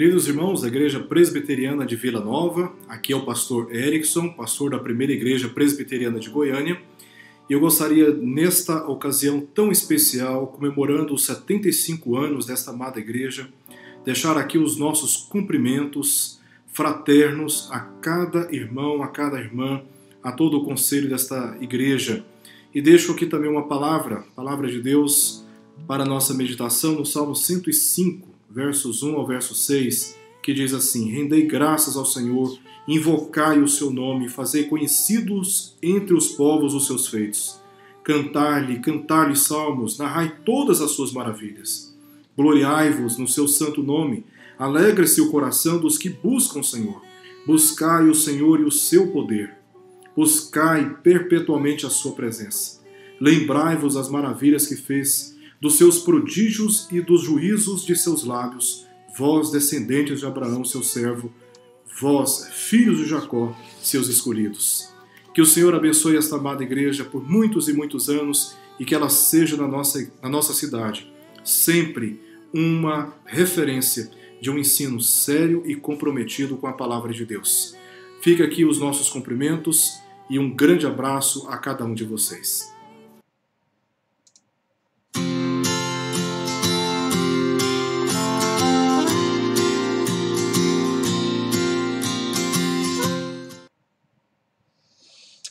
Queridos irmãos da Igreja Presbiteriana de Vila Nova, aqui é o pastor Erickson, pastor da Primeira Igreja Presbiteriana de Goiânia, e eu gostaria, nesta ocasião tão especial, comemorando os 75 anos desta amada igreja, deixar aqui os nossos cumprimentos fraternos a cada irmão, a cada irmã, a todo o conselho desta igreja. E deixo aqui também uma palavra de Deus para a nossa meditação no Salmo 105, versos 1 ao verso 6, que diz assim: Rendei graças ao Senhor, invocai o seu nome, fazei conhecidos entre os povos os seus feitos. Cantai-lhe salmos, narrai todas as suas maravilhas. Gloriai-vos no seu santo nome, alegre-se o coração dos que buscam o Senhor. Buscai o Senhor e o seu poder. Buscai perpetuamente a sua presença. Lembrai-vos das maravilhas que fez, dos seus prodígios e dos juízos de seus lábios, vós, descendentes de Abraão, seu servo, vós, filhos de Jacó, seus escolhidos. Que o Senhor abençoe esta amada igreja por muitos e muitos anos e que ela seja na nossa cidade sempre uma referência de um ensino sério e comprometido com a palavra de Deus. Fica aqui os nossos cumprimentos e um grande abraço a cada um de vocês.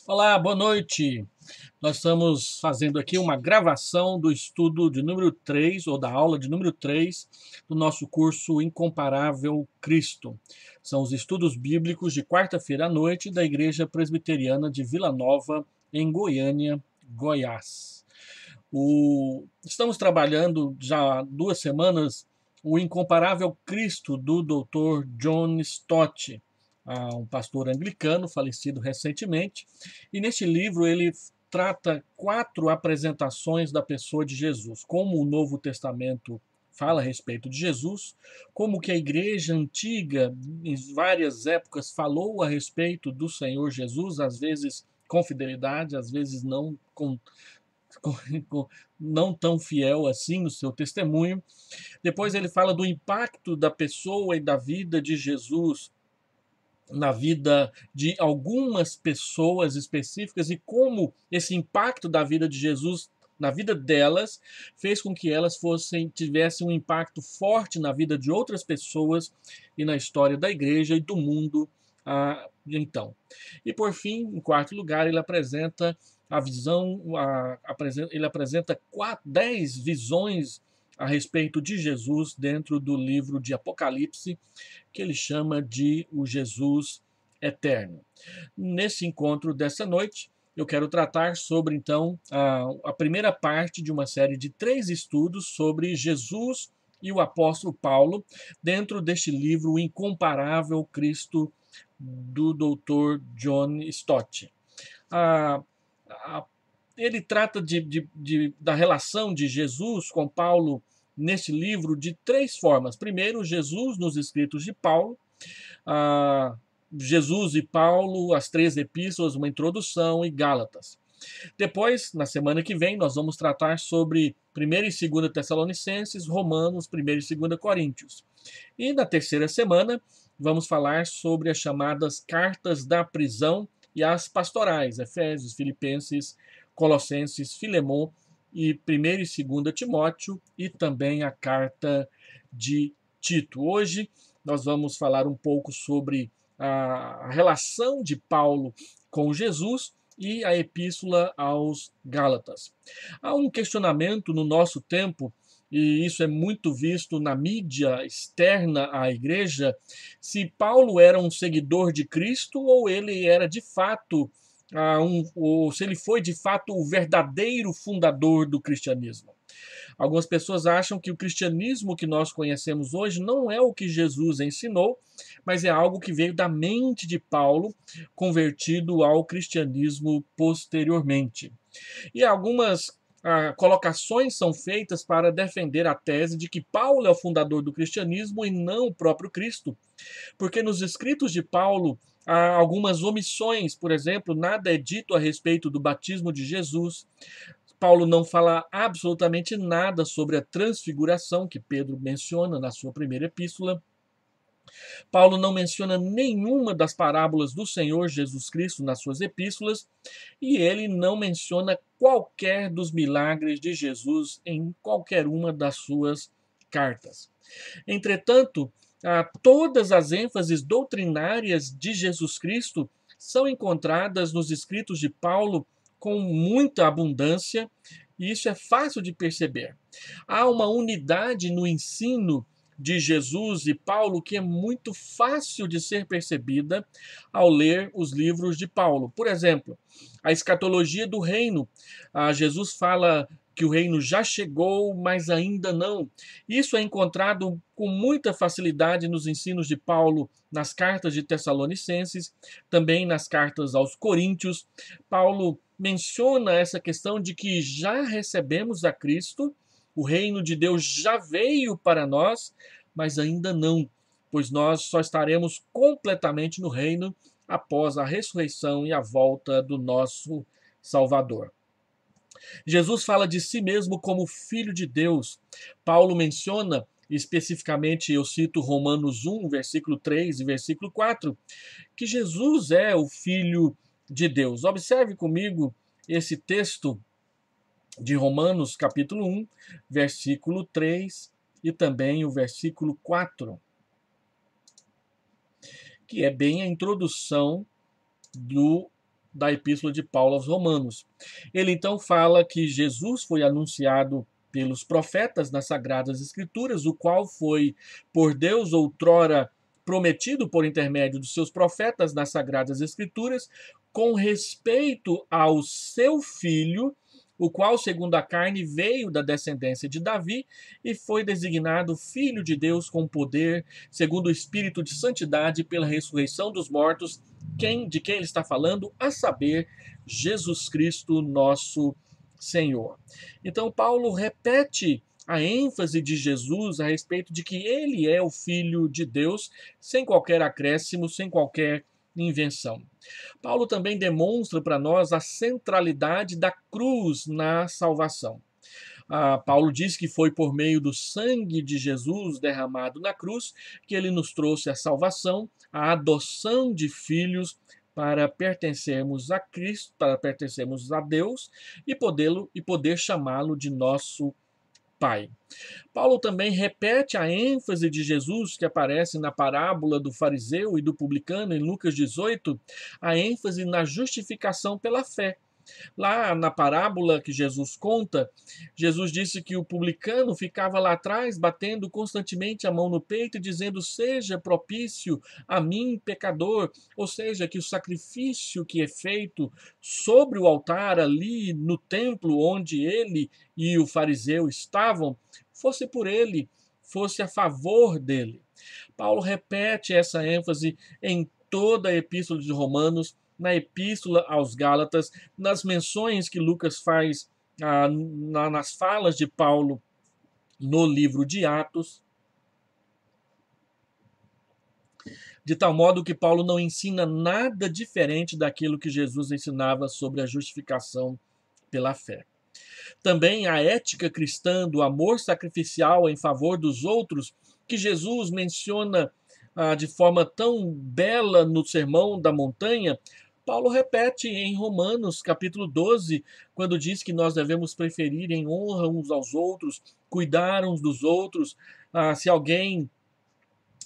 Olá, boa noite. Nós estamos fazendo aqui uma gravação do estudo de número 3, ou da aula de número 3, do nosso curso Incomparável Cristo. São os estudos bíblicos de quarta-feira à noite da Igreja Presbiteriana de Vila Nova, em Goiânia, Goiás. Estamos trabalhando já há 2 semanas o Incomparável Cristo do Dr. John Stott, um pastor anglicano falecido recentemente, e neste livro ele trata 4 apresentações da pessoa de Jesus, como o Novo Testamento fala a respeito de Jesus, como que a igreja antiga, em várias épocas, falou a respeito do Senhor Jesus, às vezes com fidelidade, às vezes não não tão fiel assim no seu testemunho. Depois ele fala do impacto da pessoa e da vida de Jesus na vida de algumas pessoas específicas e como esse impacto da vida de Jesus na vida delas fez com que elas tivessem um impacto forte na vida de outras pessoas e na história da igreja e do mundo então. E por fim, em quarto lugar, ele apresenta a visão, ele apresenta 10 visões a respeito de Jesus dentro do livro de Apocalipse, que ele chama de o Jesus Eterno. Nesse encontro dessa noite, eu quero tratar sobre, então, a primeira parte de uma série de 3 estudos sobre Jesus e o apóstolo Paulo, dentro deste livro, O Incomparável Cristo, do Dr. John Stott. Ele trata da relação de Jesus com Paulo nesse livro de 3 formas. Primeiro, Jesus nos escritos de Paulo, Jesus e Paulo, as 3 epístolas, uma introdução, e Gálatas. Depois, na semana que vem, nós vamos tratar sobre 1ª e 2ª Tessalonicenses, Romanos, 1ª e 2ª Coríntios. E na terceira semana, vamos falar sobre as chamadas cartas da prisão e as pastorais, Efésios, Filipenses, Colossenses, Filemon e 1ª e 2ª Timóteo, e também a carta de Tito. Hoje nós vamos falar um pouco sobre a relação de Paulo com Jesus e a epístola aos Gálatas. Há um questionamento no nosso tempo, e isso é muito visto na mídia externa à igreja, se Paulo era um seguidor de Cristo ou ele era de fato ou se ele foi de fato o verdadeiro fundador do cristianismo. Algumas pessoas acham que o cristianismo que nós conhecemos hoje não é o que Jesus ensinou, mas é algo que veio da mente de Paulo, convertido ao cristianismo posteriormente. E algumas colocações são feitas para defender a tese de que Paulo é o fundador do cristianismo e não o próprio Cristo, porque nos escritos de Paulo há algumas omissões. Por exemplo, nada é dito a respeito do batismo de Jesus. Paulo não fala absolutamente nada sobre a transfiguração que Pedro menciona na sua primeira epístola. Paulo não menciona nenhuma das parábolas do Senhor Jesus Cristo nas suas epístolas e ele não menciona qualquer dos milagres de Jesus em qualquer uma das suas cartas. Entretanto, todas as ênfases doutrinárias de Jesus Cristo são encontradas nos escritos de Paulo com muita abundância, e isso é fácil de perceber. Há uma unidade no ensino de Jesus e Paulo que é muito fácil de ser percebida ao ler os livros de Paulo. Por exemplo, a escatologia do reino. Jesus fala que o reino já chegou, mas ainda não. Isso é encontrado com muita facilidade nos ensinos de Paulo nas cartas de Tessalonicenses, também nas cartas aos Coríntios. Paulo menciona essa questão de que já recebemos a Cristo, o reino de Deus já veio para nós, mas ainda não, pois nós só estaremos completamente no reino após a ressurreição e a volta do nosso Salvador. Jesus fala de si mesmo como Filho de Deus. Paulo menciona, especificamente, eu cito Romanos 1, versículo 3 e versículo 4, que Jesus é o Filho de Deus. Observe comigo esse texto de Romanos, capítulo 1, versículo 3 e também o versículo 4, que é bem a introdução da epístola de Paulo aos Romanos. Ele então fala que Jesus foi anunciado pelos profetas nas Sagradas Escrituras, o qual foi por Deus outrora prometido por intermédio dos seus profetas nas Sagradas Escrituras, com respeito ao seu filho, o qual, segundo a carne, veio da descendência de Davi e foi designado Filho de Deus com poder, segundo o Espírito de santidade, pela ressurreição dos mortos. De quem ele está falando? A saber, Jesus Cristo, nosso Senhor. Então, Paulo repete a ênfase de Jesus a respeito de que ele é o Filho de Deus, sem qualquer acréscimo, sem qualquer invenção. Paulo também demonstra para nós a centralidade da cruz na salvação. Paulo diz que foi por meio do sangue de Jesus derramado na cruz que ele nos trouxe a salvação, a adoção de filhos para pertencermos a Cristo, para pertencermos a Deus e poder chamá-lo de nosso Pai. Paulo também repete a ênfase de Jesus que aparece na parábola do fariseu e do publicano em Lucas 18, a ênfase na justificação pela fé. Lá na parábola que Jesus conta, Jesus disse que o publicano ficava lá atrás, batendo constantemente a mão no peito e dizendo: seja propício a mim, pecador. Ou seja, que o sacrifício que é feito sobre o altar, ali no templo onde ele e o fariseu estavam, fosse por ele, fosse a favor dele. Paulo repete essa ênfase em toda a epístola de Romanos, na epístola aos Gálatas, nas menções que Lucas faz nas falas de Paulo no livro de Atos, de tal modo que Paulo não ensina nada diferente daquilo que Jesus ensinava sobre a justificação pela fé. Também a ética cristã do amor sacrificial em favor dos outros, que Jesus menciona de forma tão bela no Sermão da Montanha, Paulo repete em Romanos, capítulo 12, quando diz que nós devemos preferir em honra uns aos outros, cuidar uns dos outros, se alguém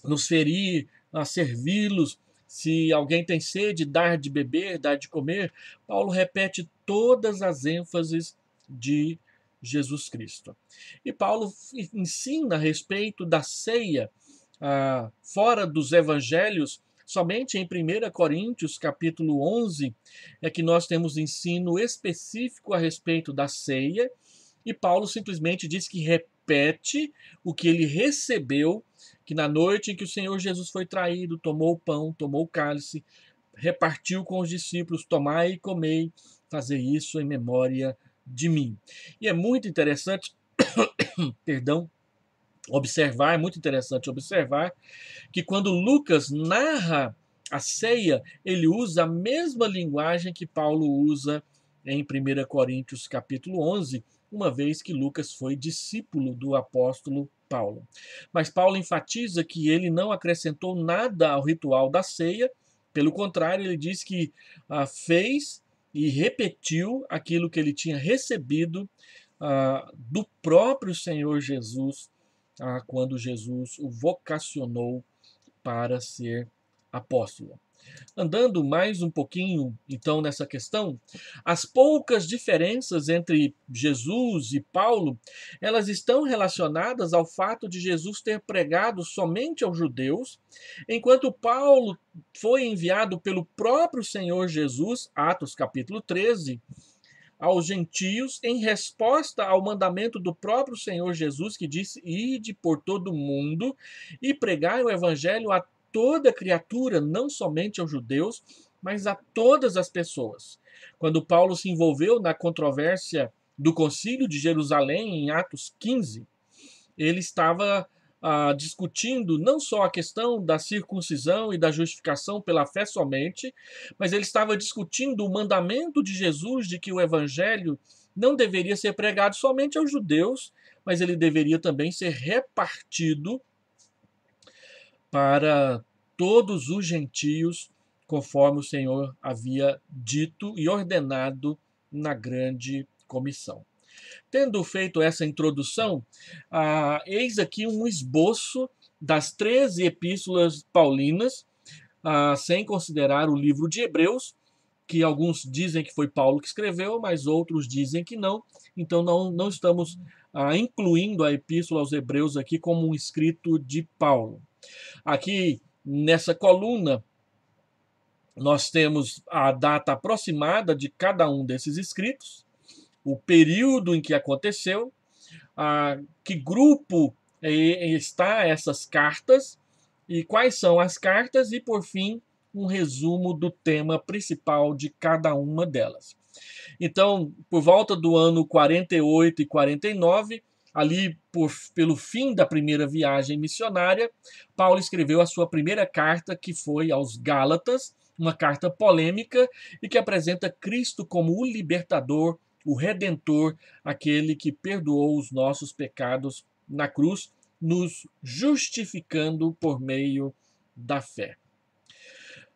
nos ferir, servi-los, se alguém tem sede, dar de beber, dar de comer. Paulo repete todas as ênfases de Jesus Cristo. E Paulo ensina a respeito da ceia fora dos evangelhos. Somente em 1 Coríntios, capítulo 11, é que nós temos ensino específico a respeito da ceia, e Paulo simplesmente diz que repete o que ele recebeu, que na noite em que o Senhor Jesus foi traído, tomou o pão, tomou o cálice, repartiu com os discípulos: tomai e comei, fazer isso em memória de mim. E é muito interessante, perdão, é muito interessante observar que quando Lucas narra a ceia, ele usa a mesma linguagem que Paulo usa em 1 Coríntios capítulo 11, uma vez que Lucas foi discípulo do apóstolo Paulo. Mas Paulo enfatiza que ele não acrescentou nada ao ritual da ceia, pelo contrário, ele diz que fez e repetiu aquilo que ele tinha recebido do próprio Senhor Jesus, quando Jesus o vocacionou para ser apóstolo. Andando mais um pouquinho, então, nessa questão, as poucas diferenças entre Jesus e Paulo, elas estão relacionadas ao fato de Jesus ter pregado somente aos judeus, enquanto Paulo foi enviado pelo próprio Senhor Jesus, Atos capítulo 13, aos gentios, em resposta ao mandamento do próprio Senhor Jesus, que disse: ide por todo o mundo e pregai o evangelho a toda criatura, não somente aos judeus, mas a todas as pessoas. Quando Paulo se envolveu na controvérsia do Concílio de Jerusalém, em Atos 15, ele estava discutindo não só a questão da circuncisão e da justificação pela fé somente, mas ele estava discutindo o mandamento de Jesus de que o evangelho não deveria ser pregado somente aos judeus, mas ele deveria também ser repartido para todos os gentios, conforme o Senhor havia dito e ordenado na grande comissão. Tendo feito essa introdução, eis aqui um esboço das 13 epístolas paulinas, sem considerar o livro de Hebreus, que alguns dizem que foi Paulo que escreveu, mas outros dizem que não. Então não estamos incluindo a epístola aos Hebreus aqui como um escrito de Paulo. Aqui, nessa coluna, nós temos a data aproximada de cada um desses escritos, o período em que aconteceu, que grupo está essas cartas e quais são as cartas e, por fim, um resumo do tema principal de cada uma delas. Então, por volta do ano 48 e 49, ali pelo fim da primeira viagem missionária, Paulo escreveu a sua primeira carta, que foi aos Gálatas, uma carta polêmica e que apresenta Cristo como o libertador, o Redentor, aquele que perdoou os nossos pecados na cruz, nos justificando por meio da fé.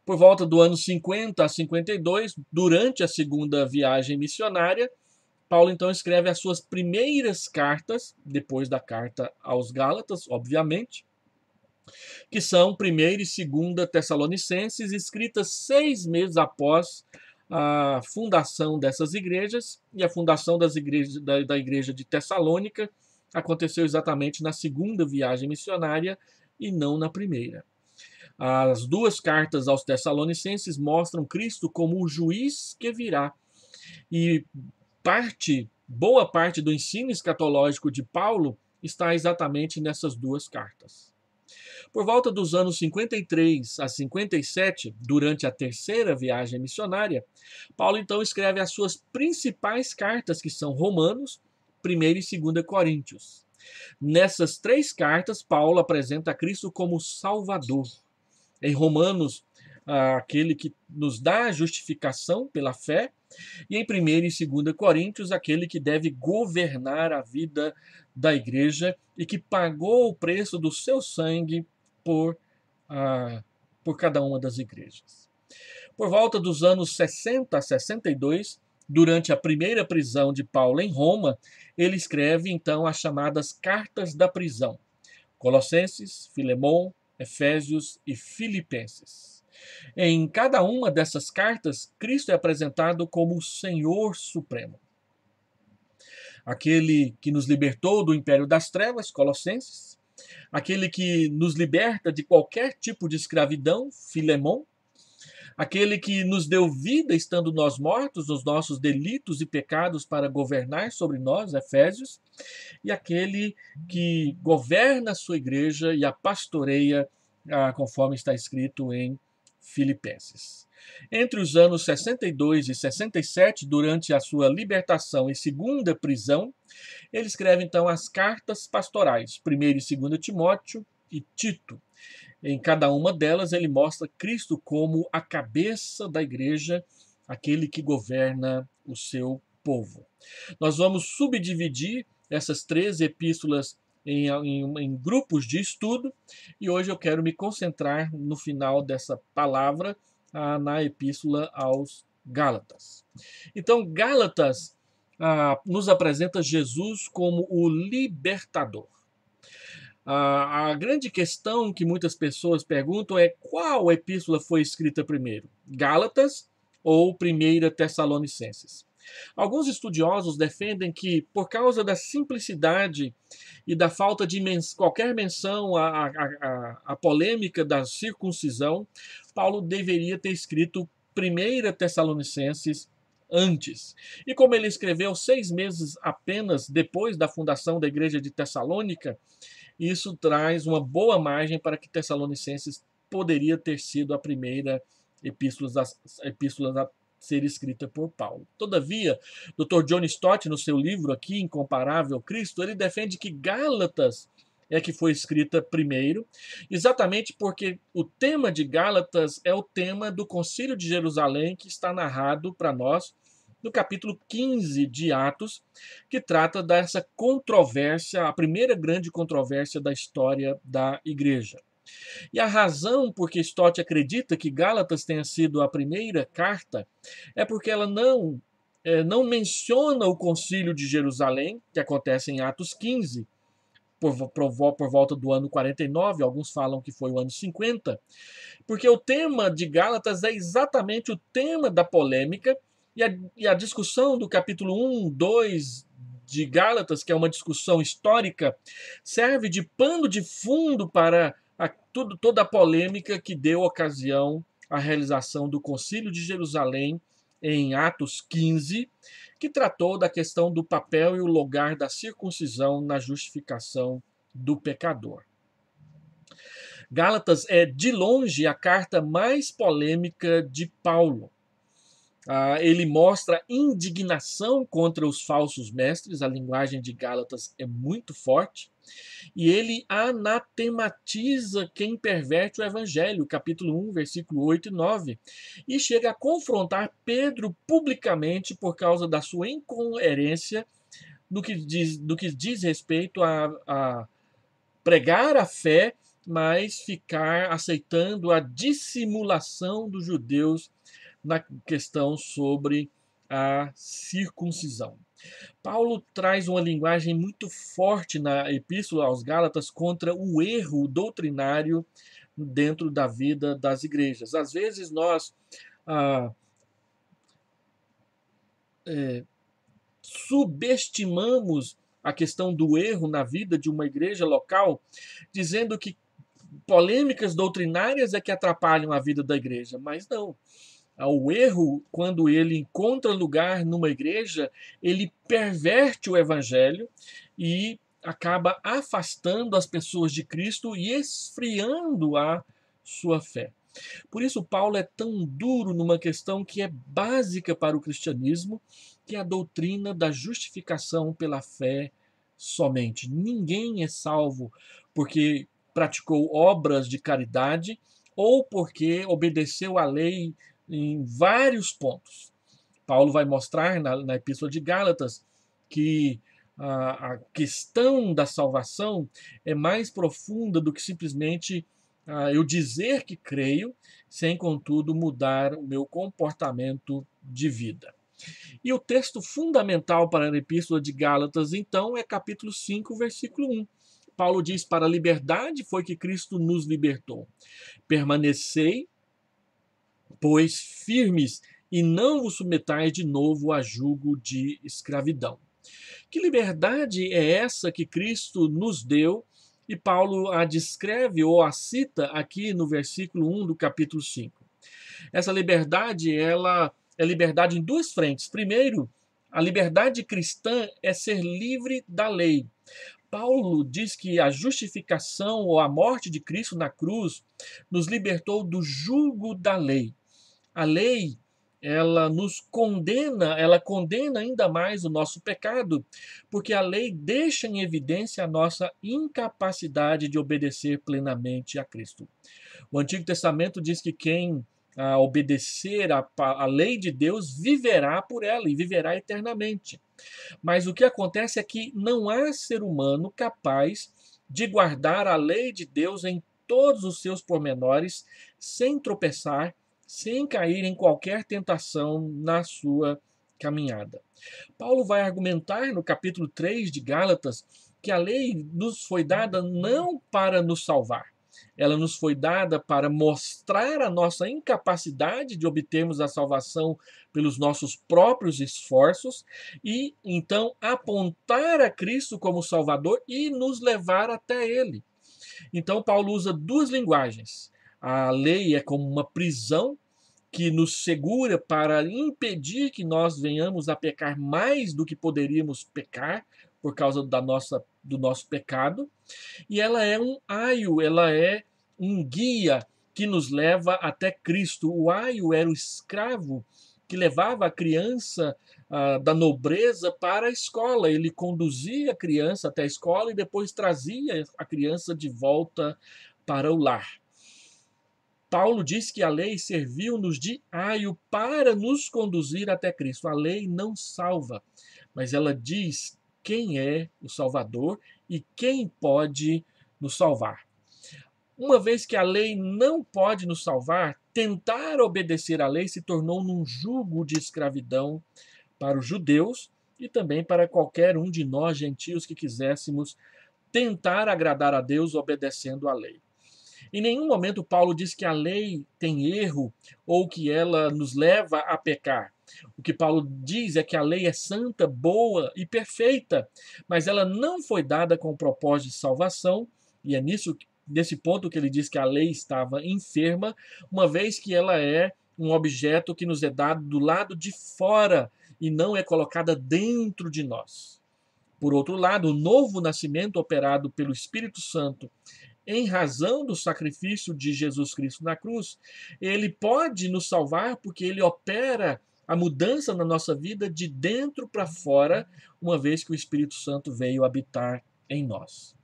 Por volta do ano 50 a 52, durante a segunda viagem missionária, Paulo então escreve as suas primeiras cartas, depois da carta aos Gálatas, obviamente, que são 1ª e 2ª Tessalonicenses, escritas 6 meses após a fundação dessas igrejas, e a fundação das igrejas, da igreja de Tessalônica aconteceu exatamente na segunda viagem missionária e não na primeira. As 2 cartas aos Tessalonicenses mostram Cristo como o juiz que virá, e boa parte do ensino escatológico de Paulo está exatamente nessas 2 cartas. Por volta dos anos 53 a 57, durante a terceira viagem missionária, Paulo então escreve as suas principais cartas, que são Romanos, 1ª e 2ª Coríntios. Nessas 3 cartas, Paulo apresenta Cristo como Salvador. Em Romanos, aquele que nos dá a justificação pela fé, e em 1ª e 2ª Coríntios, aquele que deve governar a vida da igreja e que pagou o preço do seu sangue por cada uma das igrejas. Por volta dos anos 60 a 62, durante a primeira prisão de Paulo em Roma, ele escreve então as chamadas cartas da prisão: Colossenses, Filemão, Efésios e Filipenses. Em cada uma dessas cartas, Cristo é apresentado como o Senhor Supremo. Aquele que nos libertou do império das trevas, Colossenses. Aquele que nos liberta de qualquer tipo de escravidão, Filemão. Aquele que nos deu vida estando nós mortos nos nossos delitos e pecados para governar sobre nós, Efésios. E aquele que governa a sua igreja e a pastoreia, conforme está escrito em Filipenses. Entre os anos 62 e 67, durante a sua libertação e segunda prisão, ele escreve então as cartas pastorais, 1ª e 2ª Timóteo e Tito. Em cada uma delas ele mostra Cristo como a cabeça da igreja, aquele que governa o seu povo. Nós vamos subdividir essas 13 epístolas em grupos de estudo, e hoje eu quero me concentrar no final dessa palavra na Epístola aos Gálatas. Então, Gálatas nos apresenta Jesus como o libertador. A grande questão que muitas pessoas perguntam é qual epístola foi escrita primeiro, Gálatas ou 1 Tessalonicenses? Alguns estudiosos defendem que, por causa da simplicidade e da falta de qualquer menção à polêmica da circuncisão, Paulo deveria ter escrito 1 Tessalonicenses antes. E como ele escreveu 6 meses apenas depois da fundação da igreja de Tessalônica, isso traz uma boa margem para que Tessalonicenses poderia ter sido a primeira epístola a ser escrita por Paulo. Todavia, Dr. John Stott, no seu livro aqui, Incomparável Cristo, ele defende que Gálatas é que foi escrita primeiro, exatamente porque o tema de Gálatas é o tema do Concílio de Jerusalém, que está narrado para nós no capítulo 15 de Atos, que trata dessa controvérsia, a primeira grande controvérsia da história da igreja. E a razão por que Stott acredita que Gálatas tenha sido a primeira carta é porque ela não menciona o Concílio de Jerusalém, que acontece em Atos 15, por volta do ano 49, alguns falam que foi o ano 50, porque o tema de Gálatas é exatamente o tema da polêmica, e a discussão do capítulo 1, 2 de Gálatas, que é uma discussão histórica, serve de pano de fundo para toda a polêmica que deu ocasião à realização do Concílio de Jerusalém em Atos 15, que tratou da questão do papel e o lugar da circuncisão na justificação do pecador. Gálatas é, de longe, a carta mais polêmica de Paulo. Ele mostra indignação contra os falsos mestres, a linguagem de Gálatas é muito forte, e ele anatematiza quem perverte o evangelho, capítulo 1, versículo 8 e 9, e chega a confrontar Pedro publicamente por causa da sua incoerência no que diz respeito a pregar a fé, mas ficar aceitando a dissimulação dos judeus na questão sobre a circuncisão. Paulo traz uma linguagem muito forte na Epístola aos Gálatas contra o erro doutrinário dentro da vida das igrejas. Às vezes nós subestimamos a questão do erro na vida de uma igreja local, dizendo que polêmicas doutrinárias é que atrapalham a vida da igreja, mas não. O erro, quando ele encontra lugar numa igreja, ele perverte o evangelho e acaba afastando as pessoas de Cristo e esfriando a sua fé. Por isso, Paulo é tão duro numa questão que é básica para o cristianismo, que é a doutrina da justificação pela fé somente. Ninguém é salvo porque praticou obras de caridade ou porque obedeceu à lei em vários pontos. Paulo vai mostrar na Epístola de Gálatas que a questão da salvação é mais profunda do que simplesmente eu dizer que creio, sem, contudo, mudar o meu comportamento de vida. E o texto fundamental para a Epístola de Gálatas, então, é capítulo 5, versículo 1. Paulo diz: para a liberdade foi que Cristo nos libertou. Permanecei, pois, firmes, e não vos submetais de novo a jugo de escravidão. Que liberdade é essa que Cristo nos deu? E Paulo a descreve ou a cita aqui no versículo 1 do capítulo 5. Essa liberdade, ela é liberdade em duas frentes. Primeiro, a liberdade cristã é ser livre da lei. Paulo diz que a justificação ou a morte de Cristo na cruz nos libertou do jugo da lei. A lei, ela nos condena, ela condena ainda mais o nosso pecado, porque a lei deixa em evidência a nossa incapacidade de obedecer plenamente a Cristo. O Antigo Testamento diz que quem a obedecer a lei de Deus, viverá por ela e viverá eternamente. Mas o que acontece é que não há ser humano capaz de guardar a lei de Deus em todos os seus pormenores, sem tropeçar, sem cair em qualquer tentação na sua caminhada. Paulo vai argumentar no capítulo 3 de Gálatas que a lei nos foi dada não para nos salvar. Ela nos foi dada para mostrar a nossa incapacidade de obtermos a salvação pelos nossos próprios esforços e então apontar a Cristo como Salvador e nos levar até Ele. Então, Paulo usa duas linguagens. A lei é como uma prisão que nos segura para impedir que nós venhamos a pecar mais do que poderíamos pecar por causa do nosso pecado. E ela é um aio, ela é um guia que nos leva até Cristo. O aio era o escravo que levava a criança da nobreza para a escola. Ele conduzia a criança até a escola e depois trazia a criança de volta para o lar. Paulo diz que a lei serviu-nos de aio para nos conduzir até Cristo. A lei não salva, mas ela diz quem é o Salvador e quem pode nos salvar. Uma vez que a lei não pode nos salvar, tentar obedecer à lei se tornou num jugo de escravidão para os judeus e também para qualquer um de nós gentios que quiséssemos tentar agradar a Deus obedecendo à lei. Em nenhum momento Paulo diz que a lei tem erro ou que ela nos leva a pecar. O que Paulo diz é que a lei é santa, boa e perfeita, mas ela não foi dada com o propósito de salvação, e é nesse ponto que ele diz que a lei estava enferma, uma vez que ela é um objeto que nos é dado do lado de fora e não é colocada dentro de nós. Por outro lado, o novo nascimento operado pelo Espírito Santo em razão do sacrifício de Jesus Cristo na cruz, ele pode nos salvar porque ele opera a mudança na nossa vida de dentro para fora, uma vez que o Espírito Santo veio habitar em nós.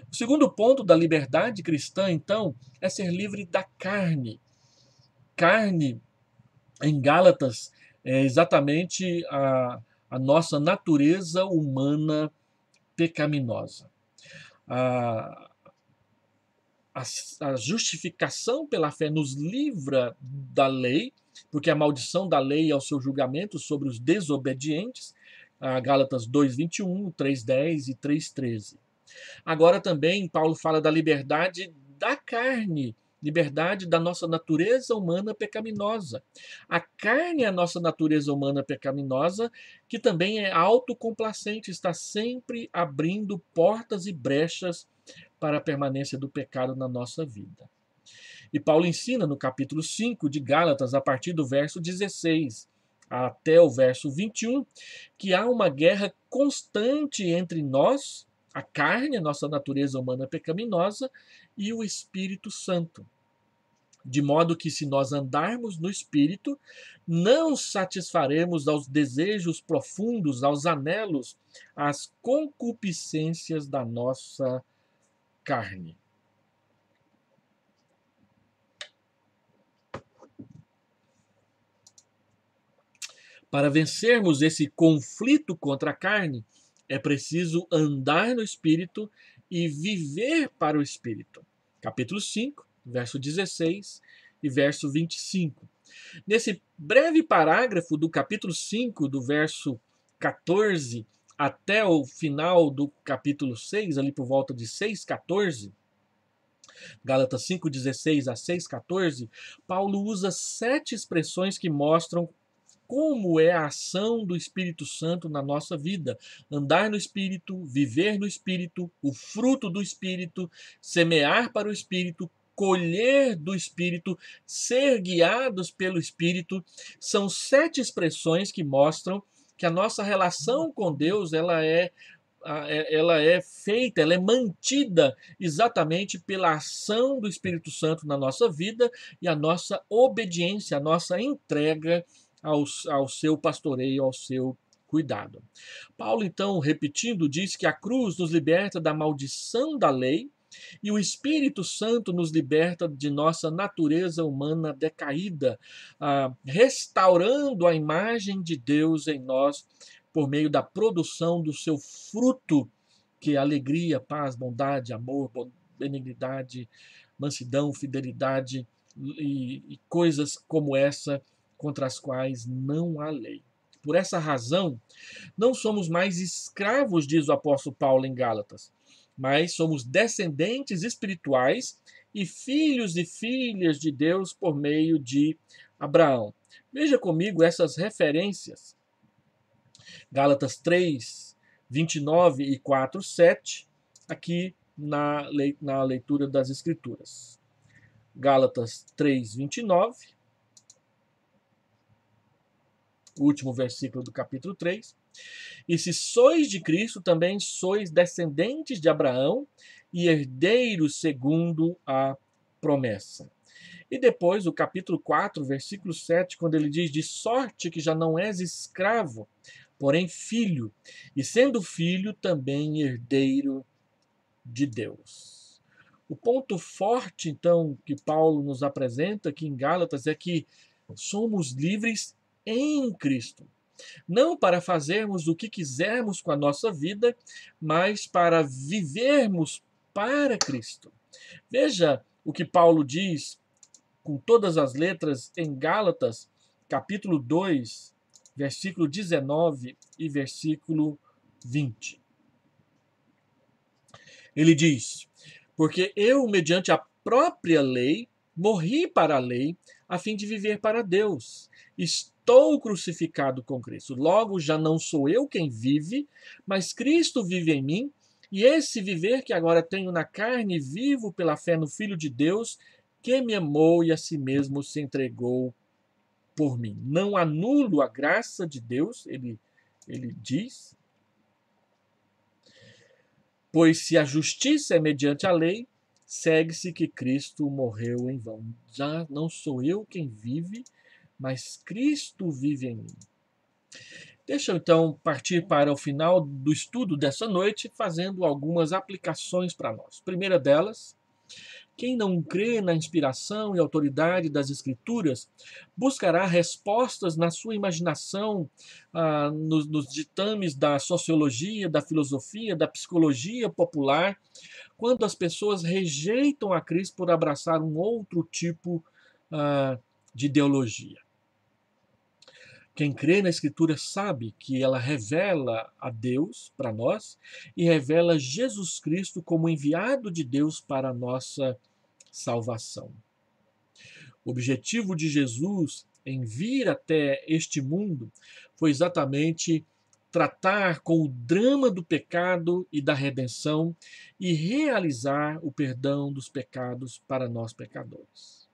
O segundo ponto da liberdade cristã, então, é ser livre da carne. Carne, em Gálatas, é exatamente a nossa natureza humana pecaminosa. A justificação pela fé nos livra da lei, porque a maldição da lei é o seu julgamento sobre os desobedientes, Gálatas 2:21, 3:10 e 3:13. Agora também Paulo fala da liberdade da carne, liberdade da nossa natureza humana pecaminosa. A carne é a nossa natureza humana pecaminosa, que também é autocomplacente, está sempre abrindo portas e brechas para a permanência do pecado na nossa vida. E Paulo ensina no capítulo 5 de Gálatas, a partir do verso 16 até o verso 21, que há uma guerra constante entre nós, a carne, a nossa natureza humana pecaminosa, e o Espírito Santo. De modo que, se nós andarmos no Espírito, não satisfaremos aos desejos profundos, aos anelos, às concupiscências da nossa carne. Para vencermos esse conflito contra a carne, é preciso andar no Espírito e viver para o Espírito. Capítulo 5, verso 16 e verso 25. Nesse breve parágrafo do capítulo 5, do verso 14 até o final do capítulo 6, ali por volta de 6:14, Gálatas 5:16 a 6:14, Paulo usa 7 expressões que mostram como é a ação do Espírito Santo na nossa vida. Andar no Espírito, viver no Espírito, o fruto do Espírito, semear para o Espírito, colher do Espírito, ser guiados pelo Espírito. São 7 expressões que mostram que a nossa relação com Deus ela é feita, ela é mantida exatamente pela ação do Espírito Santo na nossa vida e a nossa obediência, a nossa entrega ao seu pastoreio, ao seu cuidado. Paulo, então, repetindo, diz que a cruz nos liberta da maldição da lei, E o Espírito Santo nos liberta de nossa natureza humana decaída, restaurando a imagem de Deus em nós por meio da produção do seu fruto, que é alegria, paz, bondade, amor, benignidade, mansidão, fidelidade e coisas como essa contra as quais não há lei. Por essa razão, não somos mais escravos, diz o apóstolo Paulo em Gálatas, mas somos descendentes espirituais e filhos e filhas de Deus por meio de Abraão. Veja comigo essas referências. Gálatas 3, 29 e 4, 7, aqui na leitura das Escrituras. Gálatas 3, 29, o último versículo do capítulo 3. E se sois de Cristo, também sois descendentes de Abraão e herdeiros segundo a promessa. E depois, o capítulo 4, versículo 7, quando ele diz: de sorte que já não és escravo, porém filho, e sendo filho, também herdeiro de Deus. O ponto forte, então, que Paulo nos apresenta aqui em Gálatas é que somos livres em Cristo. Não para fazermos o que quisermos com a nossa vida, mas para vivermos para Cristo. Veja o que Paulo diz com todas as letras em Gálatas, capítulo 2, versículo 19 e versículo 20. Ele diz: porque eu, mediante a própria lei, morri para a lei, a fim de viver para Deus. Estou crucificado com Cristo. Logo, já não sou eu quem vive, mas Cristo vive em mim. E esse viver que agora tenho na carne, vivo pela fé no Filho de Deus, que me amou e a si mesmo se entregou por mim. Não anulo a graça de Deus, ele diz, pois se a justiça é mediante a lei, segue-se que Cristo morreu em vão. Já não sou eu quem vive, mas Cristo vive em mim. Deixa eu então partir para o final do estudo dessa noite, fazendo algumas aplicações para nós. Primeira delas, quem não crê na inspiração e autoridade das Escrituras buscará respostas na sua imaginação, nos ditames da sociologia, da filosofia, da psicologia popular, quando as pessoas rejeitam a Cristo por abraçar um outro tipo de ideologia. Quem crê na Escritura sabe que ela revela a Deus para nós e revela Jesus Cristo como enviado de Deus para a nossa salvação. O objetivo de Jesus em vir até este mundo foi exatamente tratar com o drama do pecado e da redenção e realizar o perdão dos pecados para nós pecadores.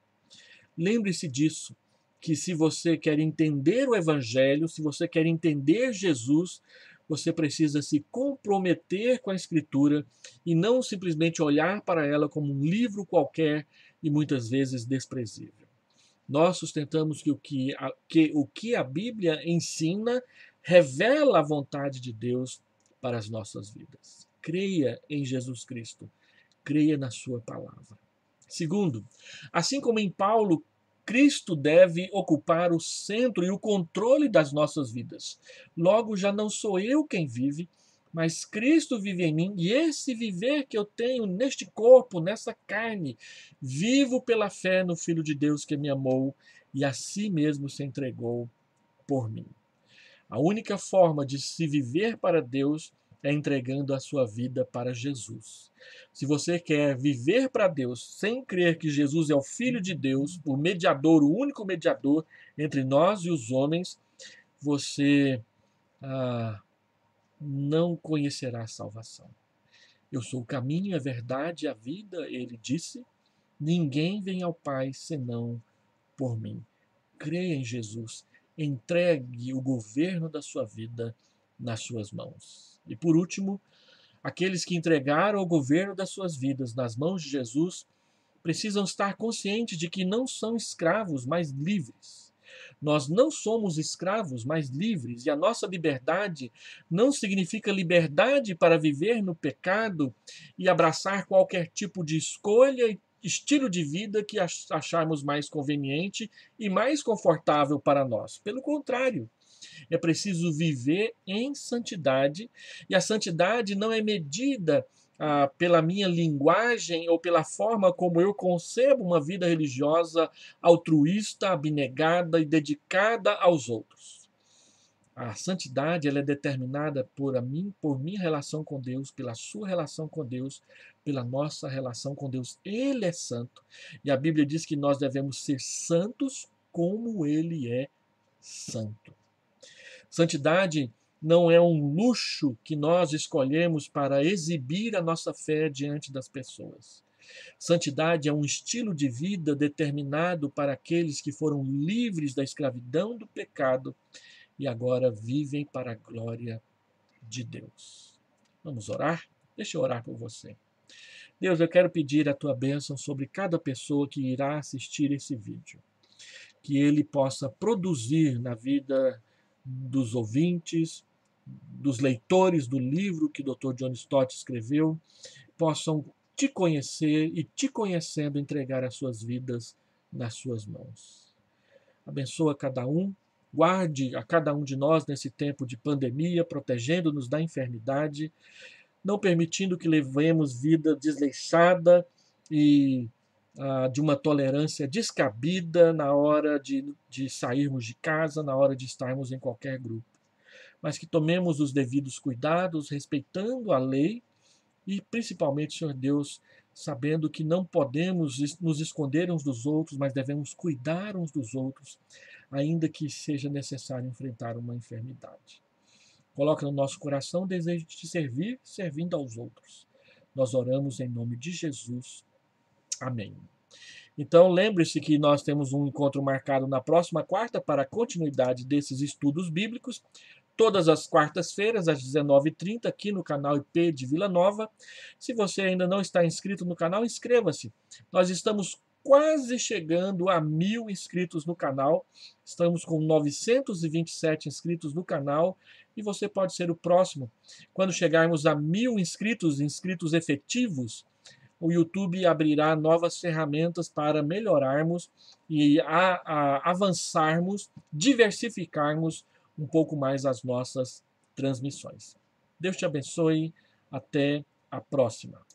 Lembre-se disso, que se você quer entender o Evangelho, se você quer entender Jesus, você precisa se comprometer com a Escritura e não simplesmente olhar para ela como um livro qualquer e muitas vezes desprezível. Nós sustentamos que o que a Bíblia ensina revela a vontade de Deus para as nossas vidas. Creia em Jesus Cristo, creia na sua palavra. Segundo, assim como em Paulo, Cristo deve ocupar o centro e o controle das nossas vidas. Logo, já não sou eu quem vive, mas Cristo vive em mim, e esse viver que eu tenho neste corpo, nessa carne, vivo pela fé no Filho de Deus que me amou e a si mesmo se entregou por mim. A única forma de se viver para Deus é entregando a sua vida para Jesus. Se você quer viver para Deus sem crer que Jesus é o Filho de Deus, o mediador, o único mediador entre nós e os homens, você não conhecerá a salvação. Eu sou o caminho, a verdade e a vida, ele disse. Ninguém vem ao Pai senão por mim. Creia em Jesus. Entregue o governo da sua vida nas suas mãos. E por último, aqueles que entregaram o governo das suas vidas nas mãos de Jesus precisam estar conscientes de que não são escravos, mas livres. Nós não somos escravos, mas livres, e a nossa liberdade não significa liberdade para viver no pecado e abraçar qualquer tipo de escolha e estilo de vida que acharmos mais conveniente e mais confortável para nós. Pelo contrário, é preciso viver em santidade, e a santidade não é medida pela minha linguagem ou pela forma como eu concebo uma vida religiosa altruísta, abnegada e dedicada aos outros. A santidade ela é determinada por minha relação com Deus, pela sua relação com Deus, pela nossa relação com Deus. Ele é santo. E a Bíblia diz que nós devemos ser santos como ele é santo. Santidade não é um luxo que nós escolhemos para exibir a nossa fé diante das pessoas. Santidade é um estilo de vida determinado para aqueles que foram livres da escravidão do pecado e agora vivem para a glória de Deus. Vamos orar? Deixa eu orar por você. Deus, eu quero pedir a tua bênção sobre cada pessoa que irá assistir esse vídeo. Que ele possa produzir na vida dos ouvintes, dos leitores do livro que o Dr. John Stott escreveu, possam te conhecer e, te conhecendo, entregar as suas vidas nas suas mãos. Abençoa cada um, guarde a cada um de nós nesse tempo de pandemia, protegendo-nos da enfermidade, não permitindo que levemos vida desleixada e de uma tolerância descabida na hora de sairmos de casa, na hora de estarmos em qualquer grupo. Mas que tomemos os devidos cuidados, respeitando a lei e, principalmente, Senhor Deus, sabendo que não podemos nos esconder uns dos outros, mas devemos cuidar uns dos outros, ainda que seja necessário enfrentar uma enfermidade. Coloca no nosso coração o desejo de te servir, servindo aos outros. Nós oramos em nome de Jesus. Amém. Então, lembre-se que nós temos um encontro marcado na próxima quarta para a continuidade desses estudos bíblicos, todas as quartas-feiras, às 19h30, aqui no canal IP de Vila Nova. Se você ainda não está inscrito no canal, inscreva-se. Nós estamos quase chegando a 1.000 inscritos no canal. Estamos com 927 inscritos no canal e você pode ser o próximo. Quando chegarmos a 1.000 inscritos efetivos, o YouTube abrirá novas ferramentas para melhorarmos e avançarmos, diversificarmos um pouco mais as nossas transmissões. Deus te abençoe. Até a próxima.